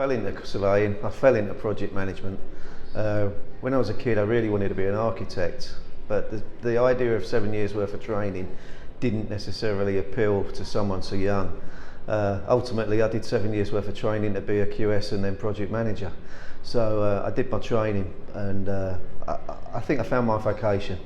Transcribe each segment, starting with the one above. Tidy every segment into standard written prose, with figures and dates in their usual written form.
fell into surveying, I fell into project management. When I was a kid I really wanted to be an architect, but the idea of 7 years worth of training didn't necessarily appeal to someone so young. Ultimately I did 7 years worth of training to be a QS and then project manager. So I did my training and I think I found my vocation.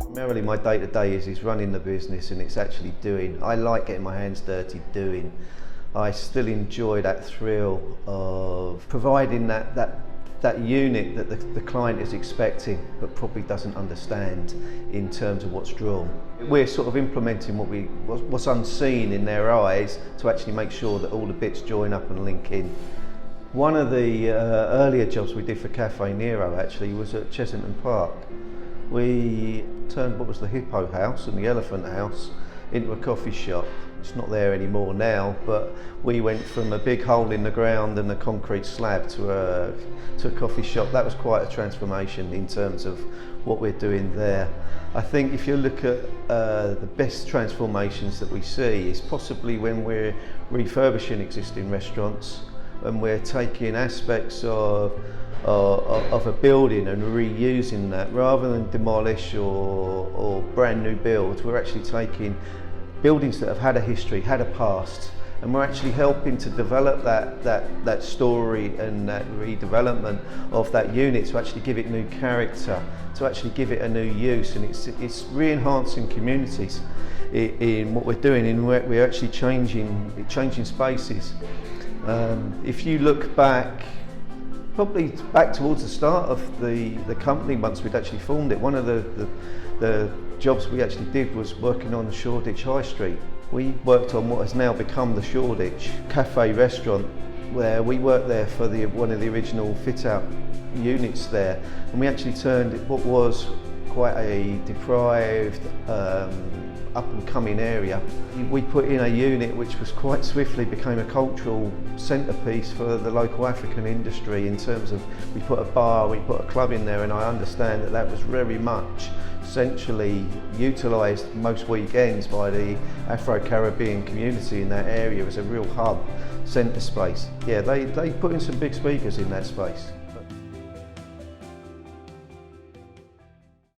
Primarily my day-to-day is running the business, and it's actually doing. I like getting my hands dirty doing. I still enjoy that thrill of providing that unit that the client is expecting but probably doesn't understand in terms of what's drawn. We're sort of implementing what's unseen in their eyes to actually make sure that all the bits join up and link in. One of the earlier jobs we did for Cafe Nero actually was at Chessington Park. We turned what was the Hippo House and the Elephant House into a coffee shop. It's not there anymore now, but we went from a big hole in the ground and a concrete slab to a coffee shop. That was quite a transformation in terms of what we're doing there. I think if you look at the best transformations that we see is possibly when we're refurbishing existing restaurants and we're taking aspects of a building and reusing that rather than demolish or brand new builds. We're actually taking buildings that have had a history, had a past, and we're actually helping to develop that story and that redevelopment of that unit to actually give it new character, to actually give it a new use, and it's re-enhancing communities in what we're doing, and we're actually changing spaces. If you look back, probably back towards the start of the company once we'd actually formed it, one of the jobs we actually did was working on Shoreditch High Street. We worked on what has now become the Shoreditch Cafe restaurant, where we worked there for one of the original fit-out units there, and we actually turned what was quite a deprived up-and-coming area. We put in a unit which was quite swiftly became a cultural centrepiece for the local African industry in terms of we put a bar, we put a club in there, and I understand that was very much essentially utilised most weekends by the Afro-Caribbean community in that area as a real hub centre space. Yeah, they put in some big speakers in that space.